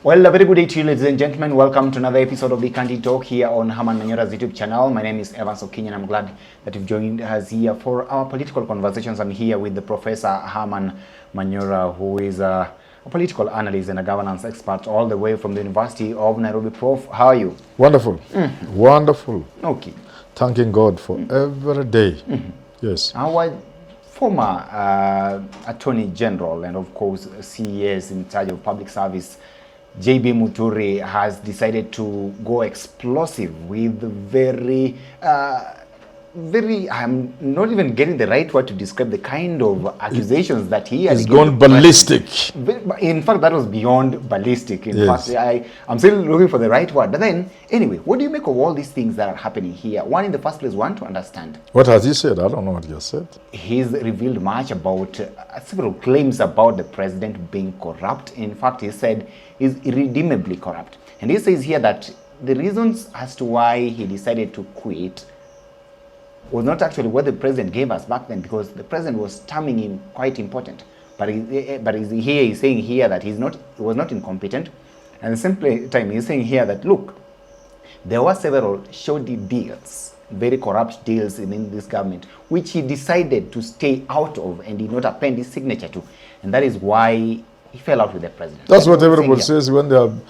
Well, a very good day to you, ladies and gentlemen. Welcome to another episode of the Candid Talk here on Herman Manyora's YouTube channel. My name is Evans Okinya, and I'm glad that you've joined us here for our political conversations. I'm here with the Professor Herman Manyora, who is a political analyst and a governance expert all the way from the University of Nairobi. Prof, how are you? Wonderful. Wonderful. Okay. Thanking God for every day. Yes. Our former Attorney General and, of course, CES in charge of public service, JB Muturi, has decided to go explosive with very, I'm not even getting the right word to describe the kind of accusations that he has. It's gone ballistic. In fact, that was beyond ballistic. In Yes. fact, I'm still looking for the right word. But then, anyway, what do you make of all these things that are happening here? One, in the first place, want to understand. What has he said? I don't know what he has said. He's revealed much about several claims about the president being corrupt. In fact, he said he's irredeemably corrupt. And he says here that the reasons as to why he decided to quit was not actually what the president gave us back then, because the president was terming him quite important. But he's saying here that he was not incompetent. And at the same time, he's saying here that, look, there were several shoddy deals, very corrupt deals in this government, which he decided to stay out of and did not append his signature to. And that is why he fell out with the president. That's what everybody says when they have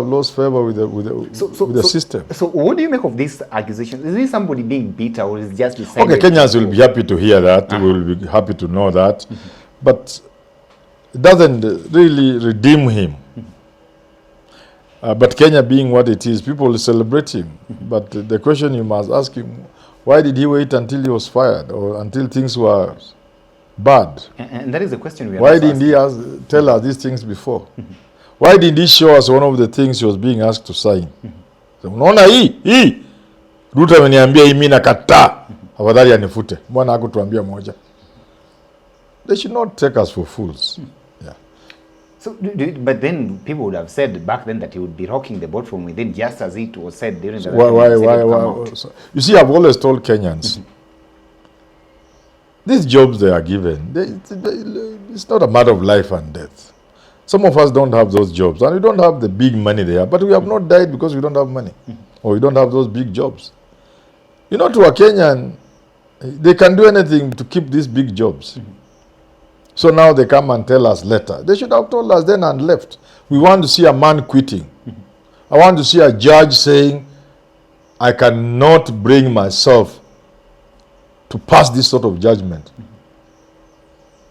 lost favor with the system. So what do you make of these accusations? Is this somebody being bitter, or is it just decided? Okay, Kenyans will be happy to hear that. We will be happy to know that. But it doesn't really redeem him. But Kenya being what it is, people celebrate him. But the question you must ask him, why did he wait until he was fired or until things were bad? And that is the question we are Why didn't he tell us these things before? Why didn't he show us one of the things he was being asked to sign? Unaona hii Ruto ameniambia hii mimi nakataa. Afadhali anifute. Mbona hakutuambia moja? They should not take us for fools. Yeah. So, but then people would have said back then that he would be rocking the boat from within, just as it was said during the why? So, you see, I've always told Kenyans, these jobs they are given, it's not a matter of life and death. Some of us don't have those jobs, and we don't have the big money there, but we have not died because we don't have money, or we don't have those big jobs. You know, to a Kenyan, they can do anything to keep these big jobs. So now they come and tell us later. They should have told us then and left. We want to see a man quitting. I want to see a judge saying, I cannot bring myself to pass this sort of judgment.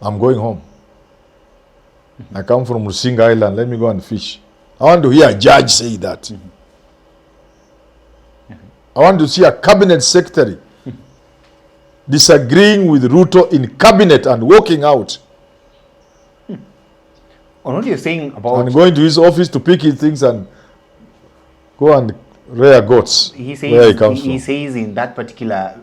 I'm going home. I come from Rusinga Island, let me go and fish. I want to hear a judge say that. I want to see a cabinet secretary disagreeing with Ruto in cabinet and walking out. Or what you're saying about... And going to his office to pick his things and go and rear goats. He says, where he comes from. He says in that particular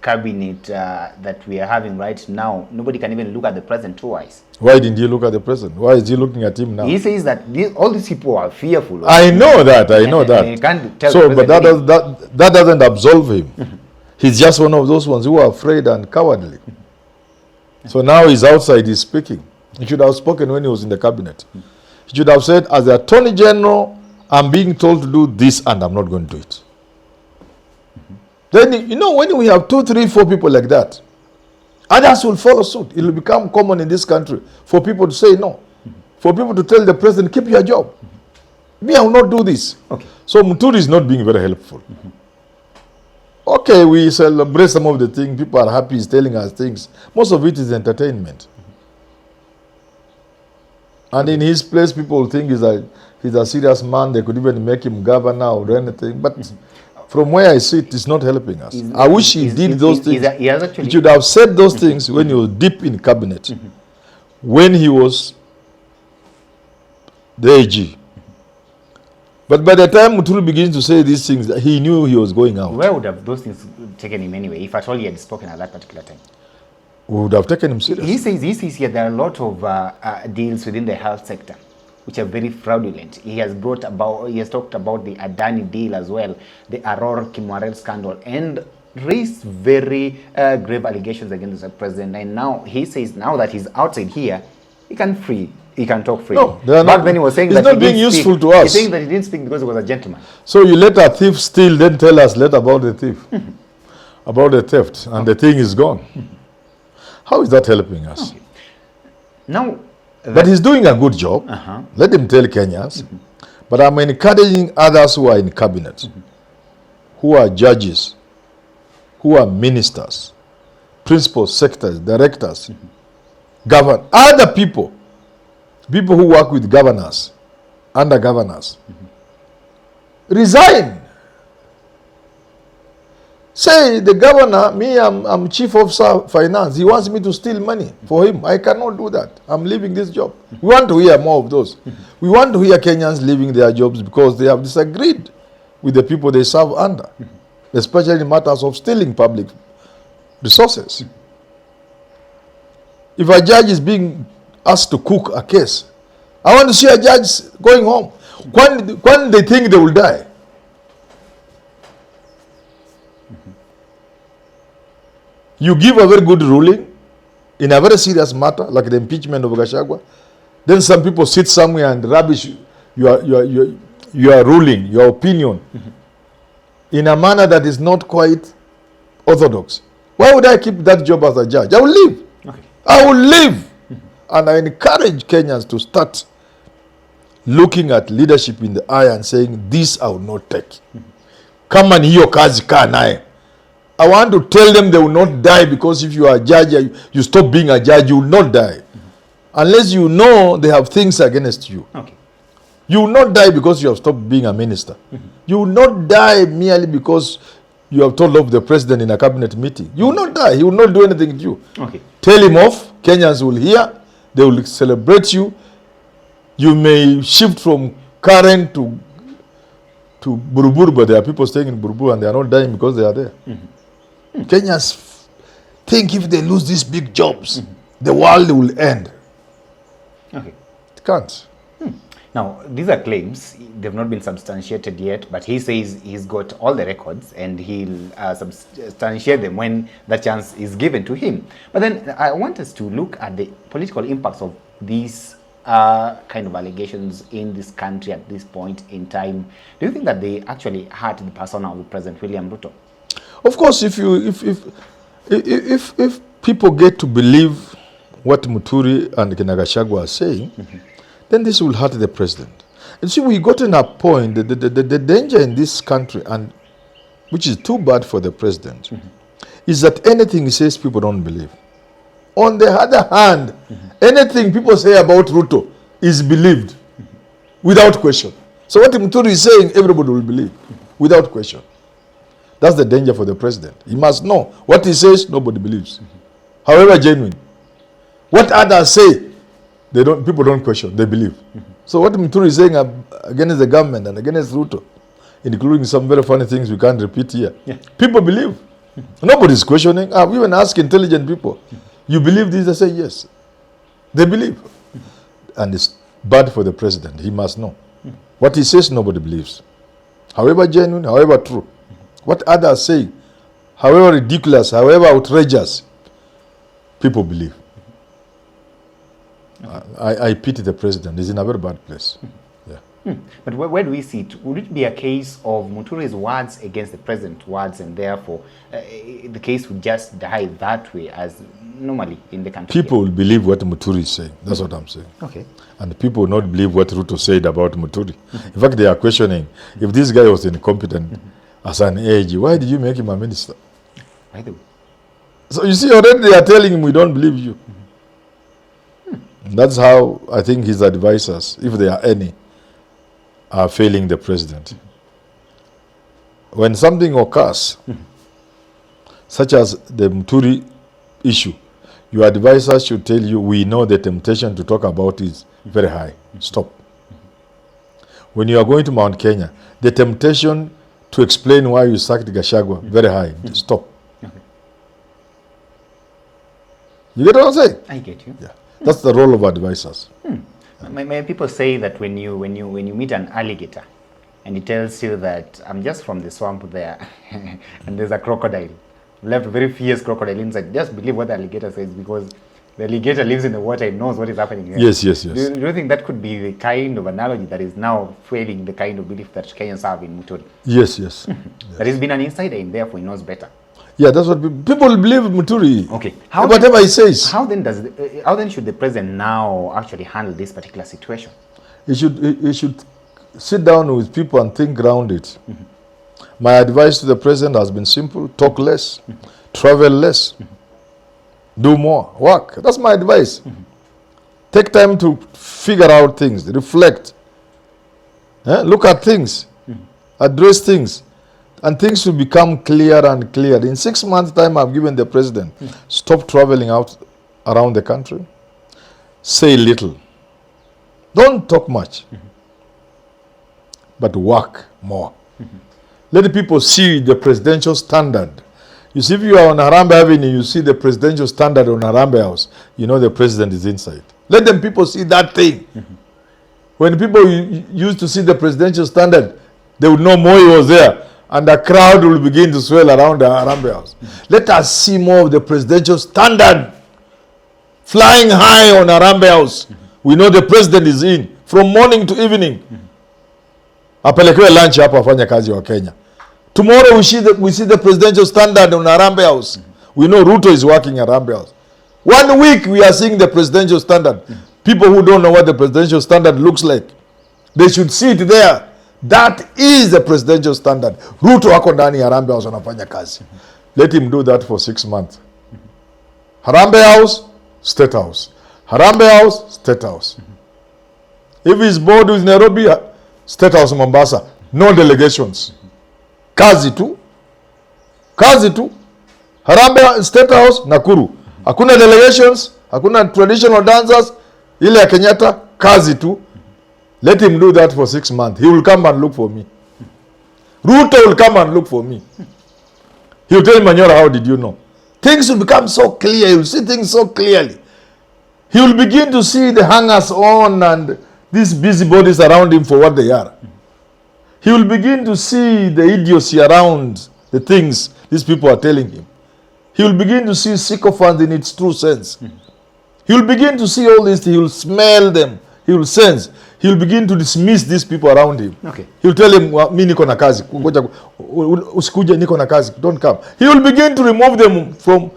cabinet that we are having right now, nobody can even look at the president twice. Why didn't he look at the president? Why is he looking at him now? He says that all these people are fearful. I know that. He can't tell so, but that doesn't absolve him. He's just one of those ones who are afraid and cowardly. So now he's outside, he's speaking. He should have spoken when he was in the cabinet. He should have said, as the Attorney General, I'm being told to do this and I'm not going to do it. Then, you know, when we have 2, 3, 4 people like that, others will follow suit. It will become common in this country for people to say no. For people to tell the president, keep your job. Me, I will not do this. Okay. So Muturi is not being very helpful. Okay, we celebrate some of the things. People are happy, he's telling us things. Most of it is entertainment. And in his place, people think he's a serious man. They could even make him governor or anything. But from where I sit, it's not helping us. I wish he did those things. He should have said those things when he was deep in cabinet. When he was the AG. But by the time Muturi begins to say these things, he knew he was going out. Where would have those things taken him anyway, if at all he had spoken at that particular time? We would have taken him seriously. He says here there are a lot of deals within the health sector which are very fraudulent. He has talked about the Adani deal as well, the Aurora Kimwarel scandal, and raised very grave allegations against the president. And now he says now that he's outside here, he can free he can talk freely. No, they are Back not. then he was saying It's that not he being didn't useful speak. to us. He's saying that he didn't speak because he was a gentleman. So you let a thief steal, then tell us later about the thief, about the theft, and the thing is gone. How is that helping us? Okay. Now, But he's doing a good job. Let him tell Kenyans. But I'm encouraging others who are in cabinet, who are judges, who are ministers, principal secretaries, directors, other people who work with governors, under governors, resign. Say, the governor, me, I'm chief officer finance. He wants me to steal money for him. I cannot do that. I'm leaving this job. We want to hear more of those. We want to hear Kenyans leaving their jobs because they have disagreed with the people they serve under, especially in matters of stealing public resources. If a judge is being asked to cook a case, I want to see a judge going home. When they think they will die. You give a very good ruling in a very serious matter, like the impeachment of Gachagua. Then some people sit somewhere and rubbish your ruling, your opinion, in a manner that is not quite orthodox. Why would I keep that job as a judge? I will leave. okay. I will leave. And I encourage Kenyans to start looking at leadership in the eye and saying, this I will not take. Come and hiyo kazi kaa naye. I want to tell them they will not die, because if you are a judge, you stop being a judge, you will not die. Unless you know they have things against you. Okay. You will not die because you have stopped being a minister. You will not die merely because you have told off the president in a cabinet meeting. You will not die. He will not do anything to you. Okay. Tell him off. Kenyans will hear. They will celebrate you. You may shift from Karen to Buruburu, but there are people staying in Buruburu and they are not dying because they are there. Kenyans think if they lose these big jobs, the world will end. Okay. It can't. Now, these are claims. They've not been substantiated yet, but he says he's got all the records and he'll substantiate them when the chance is given to him. But then I want us to look at the political impacts of these kind of allegations in this country at this point in time. Do you think that they actually hurt the persona of President William Ruto? Of course, if people get to believe what Muturi and Gachagua are saying, then this will hurt the president. And see, we got in a point, the danger in this country, and which is too bad for the president, is that anything he says, people don't believe. On the other hand, anything people say about Ruto is believed without question. So what Muturi is saying, everybody will believe without question. That's the danger for the president. He must know what he says, nobody believes, however genuine. What others say, people don't question, they believe. So what Muturi is saying against the government and against Ruto, including some very funny things we can't repeat here, people believe. Nobody is questioning. I've even asked intelligent people, you believe this? They say yes. They believe. And it's bad for the president. He must know. What he says, nobody believes. However genuine, however true. What others say, however ridiculous, however outrageous, people believe. I pity the president. He's in a very bad place. But where do we see it? Would it be a case of Muturi's words against the president's words, and therefore the case would just die that way, as normally in the country? People will believe what Muturi is saying. That's what I'm saying. Okay. And people will not believe what Ruto said about Muturi. In fact, they are questioning, if this guy was incompetent as an AG, why did you make him a minister? By the way. So you see, already they are telling him, we don't believe you. That's how I think his advisors, if there are any, are failing the president. When something occurs, such as the Muturi issue, your advisors should tell you, we know the temptation to talk about is very high. Stop. When you are going to Mount Kenya, the temptation to explain why you sacked Gachagua, very high. Stop. Okay. You get what I'm saying? I get you. Yeah. That's the role of advisors. Many people say that when you meet an alligator and he tells you that I'm just from the swamp there and there's a crocodile, left a very fierce crocodile inside, just believe what the alligator says, because The alligator lives in the water and knows what is happening here. Yes, yes, yes. Do you think that could be the kind of analogy that is now failing the kind of belief that Kenyans have in Muturi? Yes, yes. That he's been an insider and therefore he knows better. Yeah, that's what people believe Muturi. Okay. Whatever he says. How then should the president now actually handle this particular situation? He should sit down with people and think around it. My advice to the president has been simple: talk less, travel less, do more, work. That's my advice. Take time to figure out things, reflect, look at things, address things, and things will become clearer and clearer. In 6 months' time, I've given the president, stop traveling out around the country, say little, don't talk much, but work more. Let the people see the presidential standard. You see, if you are on Harambee Avenue, you see the presidential standard on Harambee House, you know the president is inside. Let them people see that thing. When people used to see the presidential standard, they would know Moi was there, and the crowd will begin to swell around the Harambee House. Let us see more of the presidential standard flying high on Harambee House. We know the president is in from morning to evening. Apelekewe lunch hapa afanya kazi wa Kenya. Tomorrow we see the presidential standard on Harambee House. We know Ruto is working at Harambee House. 1 week we are seeing the presidential standard. People who don't know what the presidential standard looks like, they should see it there. That is the presidential standard. Ruto wako ndani ya Harambee House anafanya kazi. Let him do that for 6 months. Harambee House, State House. Harambee House, State House. If he's bored with Nairobi, State House Mombasa, no delegations. Kazi tu. Kazi tu. Harambee State House, Nakuru. Hakuna delegations, hakuna traditional dancers. Ile ya Kenyatta, kazi tu. Let him do that for 6 months. He will come and look for me. Ruto will come and look for me. He will tell Manyora, how did you know? Things will become so clear. He will see things so clearly. He will begin to see the hangers on and these busybodies around him for what they are. He will begin to see the idiocy around the things these people are telling him. He will begin to see sycophants in its true sense. He will begin to see all this. He will smell them. He will sense. He will begin to dismiss these people around him. Okay. He will tell him, mi niko na kazi. Usikuje, niko na kazi. Don't come. He will begin to remove them from,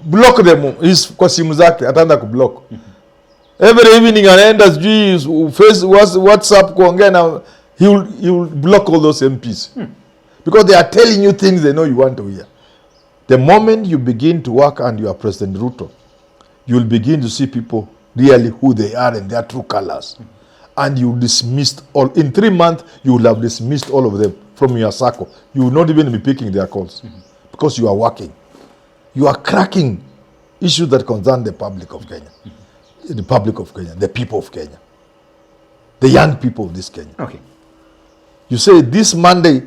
block them. Kwa simu zake, ataenda kublock. Every evening anaenda sijui WhatsApp kuongea na he will block all those MPs. Because they are telling you things they know you want to hear. The moment you begin to work and you are President Ruto, you will begin to see people really who they are in their true colors. And you dismissed all. In 3 months, you will have dismissed all of them from your circle. You will not even be picking their calls. Because you are working. You are cracking issues that concern the public of Kenya. The public of Kenya, the people of Kenya. The young people of this Kenya. Okay. You say, this Monday,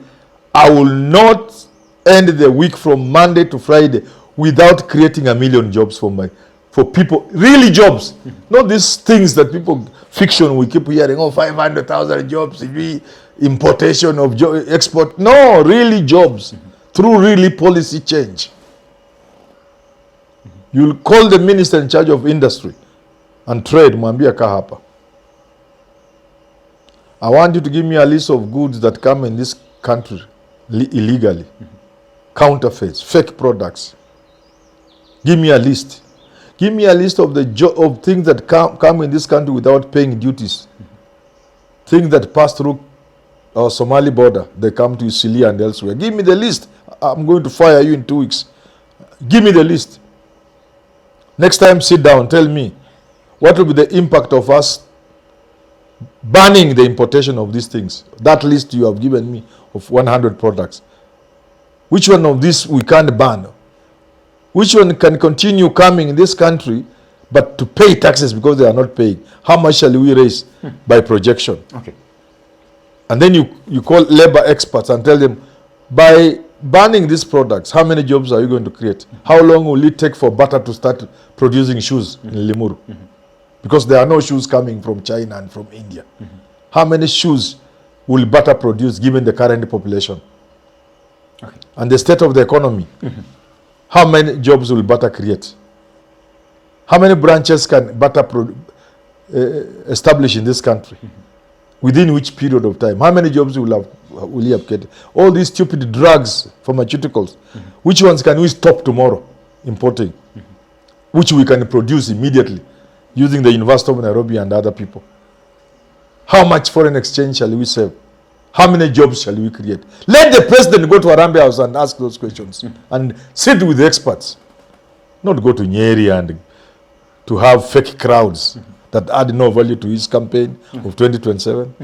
I will not end the week from Monday to Friday without creating 1 million jobs for people, really jobs. Not these things that people, fiction, we keep hearing, 500,000 jobs, importation of export. No, really jobs through really policy change. You'll call the minister in charge of industry and trade, mwambia kaa hapa. I want you to give me a list of goods that come in this country illegally. Counterfeits, fake products. Give me a list. Give me a list of of things that come in this country without paying duties. Things that pass through our Somali border, they come to Isilia and elsewhere. Give me the list. I'm going to fire you in 2 weeks. Give me the list. Next time, sit down, tell me, what will be the impact of us banning the importation of these things? That list you have given me of 100 products. Which one of these we can't ban? Which one can continue coming in this country but to pay taxes because they are not paying? How much shall we raise by projection? Okay. And then you call labor experts and tell them, by banning these products, how many jobs are you going to create? How long will it take for butter to start producing shoes in Limuru? Because there are no shoes coming from China and from India. How many shoes will butter produce given the current population? Okay. And the state of the economy? How many jobs will butter create? How many branches can butter establish in this country? Within which period of time? How many jobs will he have created? All these stupid drugs, pharmaceuticals, which ones can we stop tomorrow importing? Which we can produce immediately using the University of Nairobi and other people? How much foreign exchange shall we save? How many jobs shall we create? Let the president go to Harambee House and ask those questions and sit with the experts. Not go to Nyeri and to have fake crowds that add no value to his campaign of 2027.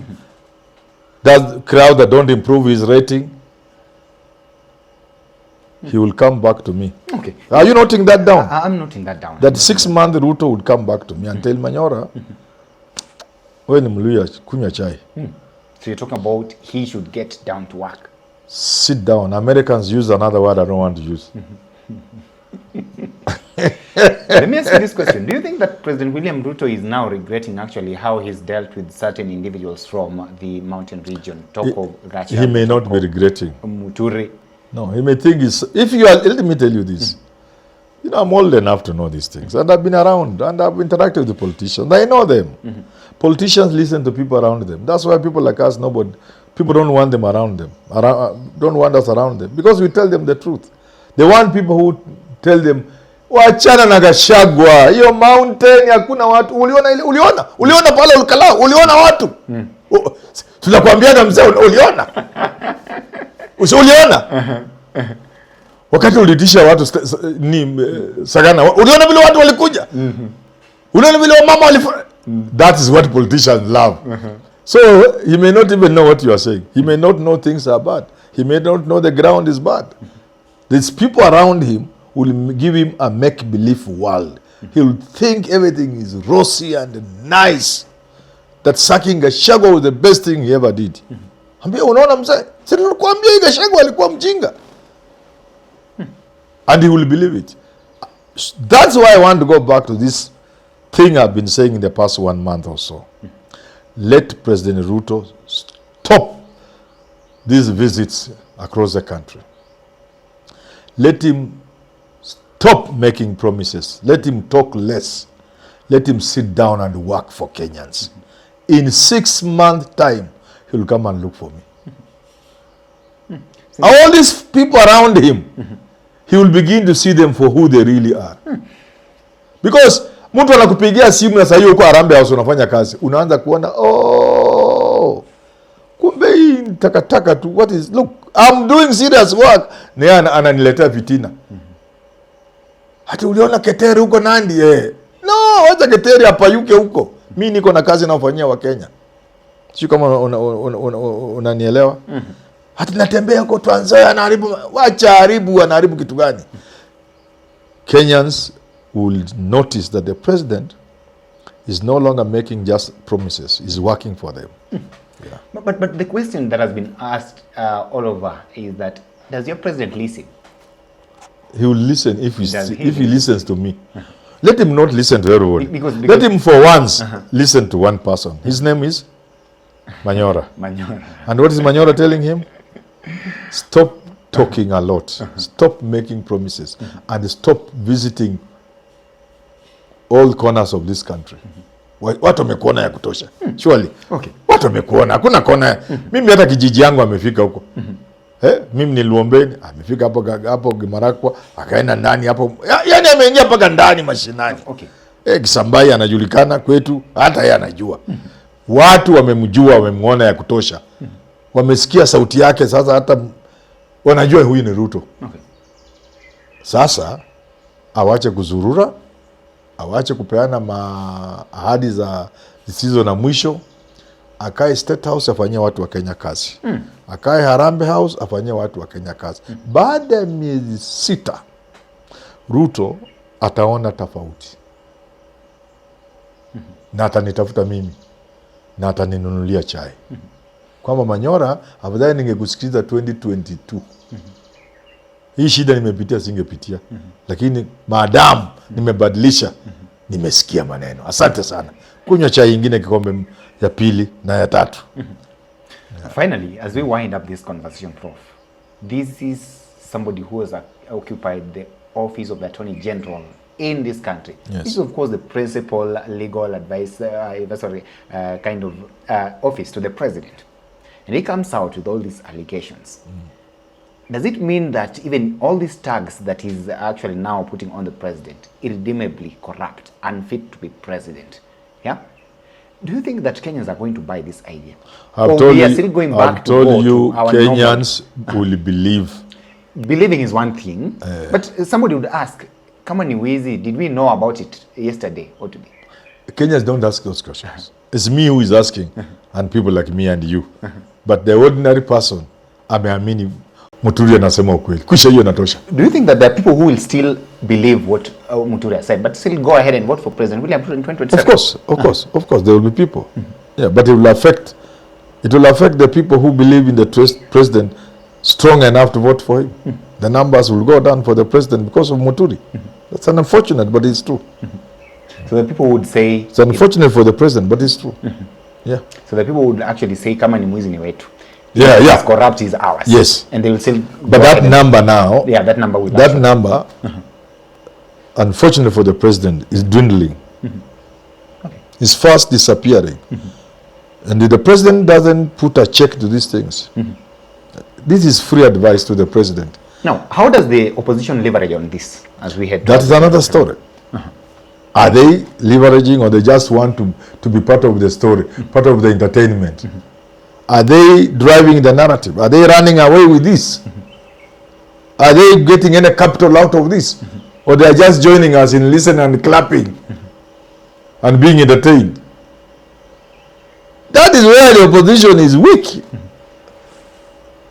That crowd that don't improve his rating. He will come back to me. Okay. Are you noting that down? I'm noting that down. That 6 month Ruto would come back to me and tell Manyora, when Mluya kunywa chai. So you're talking about he should get down to work. Sit down. Americans use another word I don't want to use. Let me ask you this question. Do you think that President William Ruto is now regretting actually how he's dealt with certain individuals from the mountain region? Talk of Gachagua. He may not be regretting. Muturi. No, he may think if you are, let me tell you this. You know, I'm old enough to know these things. And I've been around and I've interacted with the politicians. I know them. Politicians listen to people around them. That's why people like us, people don't want them around them. Don't want us around them. Because we tell them the truth. They want people who tell them, wachana na Gachagua. Hiyo mountain, hakuna watu. Uliona pale ulikala, uliona watu. Tunakuambiaga mzee, uliona. Uliona? Wakati ulitisha watu Sagana, uliona vile watu walikuja? Uliona vile mama walifanya? That is what politicians love. So he may not even know what you are saying. He may not know things are bad. He may not know the ground is bad. These people around him will give him a make-believe world. He will think everything is rosy and nice. That sacking Gachagua was the best thing he ever did. Ambia unaona mzee, sisi tunakuambia Gachagua alikuwa mjinga. And he will believe it. That's why I want to go back to this thing I've been saying in the past 1 month or so. Let President Ruto stop these visits across the country. Let him stop making promises. Let him talk less. Let him sit down and work for Kenyans. In 6 months' time, he will come and look for me. All these people around him, he will begin to see them for who they really are. Because mtu anakupigia simu na sahiyo uko Harambee House unafanya kazi, unaanza kuona kumbe hii takataka tu. Look, I'm doing serious work. Na yeye ananiletea fitina. Hata uliona Keteri huko Nandi No, wacha Keteri hapa yuke huko. Mimi niko na kazi naofanyia wa Kenya. Sio kama unanielewa? Hata natembea huko Trans Nzoia anaharibu, wacha haribu, anaharibu kitu gani? Kenyans will notice that the president is no longer making just promises. He's working for them. Yeah. But the question that has been asked all over is that, does your president listen? He will listen if he listens to me. Let him not listen to everybody. Because let him for once listen to one person. His name is Manyora. And what is Manyora telling him? Stop talking a lot. Stop making promises. And stop visiting all corners of this country. Watu wamekuona ya kutosha. Surely. Okay. Watu wamekuona. Hakuna kona. Mimi hata kijiji yangu amefika huko. Mimi ni Luombeni, amefika hapo Gimarakwa, akaenda ndani hapo. Yaani ameingia mpaka ndani mashinani. Okay. Kisambai anajulikana kwetu, hata yeye anajua. Watu wamemjua, wamemuona ya kutosha. Wamesikia sauti yake, sasa hata wanajua huyu ni Ruto. Okay. Sasa awache kuzurura, awache kupeana ahadi za zisizo na mwisho. Akae State House afanyie watu wa Kenya kazi. Akae Harambee House afanyie watu wa Kenya kazi. Baada ya miezi 6 Ruto ataona tofauti. Na atanitafuta mimi. Na ataninunulia chai. Kwamba Manyora, afadhali ningekusikiza 2022. Hii shida nimepitia singepitia. Lakini maadamu nimebadilisha, nimesikia maneno. Asante sana. Kunywa chai nyingine kikombe ya pili na ya tatu. Finally, as we wind up this conversation, Prof, this is somebody who has occupied the office of the Attorney General in this country. Yes. This is, of course, the principal legal advice, kind of office to the president. And he comes out with all these allegations. Does it mean that even all these tags that he's actually now putting on the president, irredeemably corrupt, unfit to be president? Yeah? Do you think that Kenyans are going to buy this idea? I've told you, Kenyans will believe. Believing is one thing, but somebody would ask, kama ni wizi, did we know about it yesterday or today? Kenyans don't ask those questions. It's me who is asking, and people like me and you. But the ordinary person, ameamini Muturi anasema ukweli. Kisha hiyo natosha. Do you think that there are people who will still believe what Muturi said, but still go ahead and vote for President William Ruto in 2027? Of course, there will be people. Yeah, but it will affect the people who believe in the president strong enough to vote for him. The numbers will go down for the president because of Muturi. That's unfortunate, but it's true. So the people would say... It's unfortunate for the president, but it's true. Yeah. So the people would actually say, kama ni mwizi ni wetu. Yeah. It's corrupt is ours. Yes. And they will still... But that number now... Yeah, that number will... That number, unfortunately for the president, is dwindling. Okay. It's fast disappearing. And if the president doesn't put a check to these things, this is free advice to the president. Now, how does the opposition leverage on this as we head? That is another story. Are they leveraging, or they just want to be part of the story, part of the entertainment? Are they driving the narrative? Are they running away with this? Are they getting any capital out of this? Or they are just joining us in listening and clapping and being entertained? That is where the opposition is weak.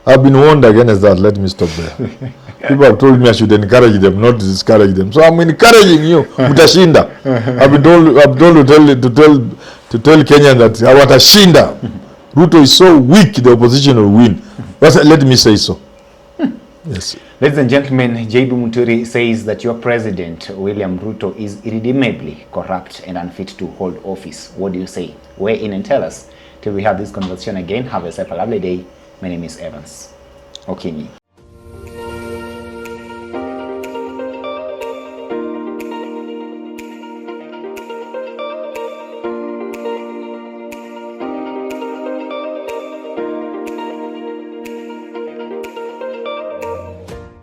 I've been warned against that. Let me stop there. People have told me I should encourage them, not discourage them. So I'm encouraging you. Mutashinda. I've been told to tell Kenyans that watashinda. Ruto is so weak, the opposition will win. But let me say so. Yes. Ladies and gentlemen, JB Muturi says that your president, William Ruto, is irredeemably corrupt and unfit to hold office. What do you say? Weigh in and tell us. Till we have this conversation again, have yourself a lovely day. My name is Evans Okinyi.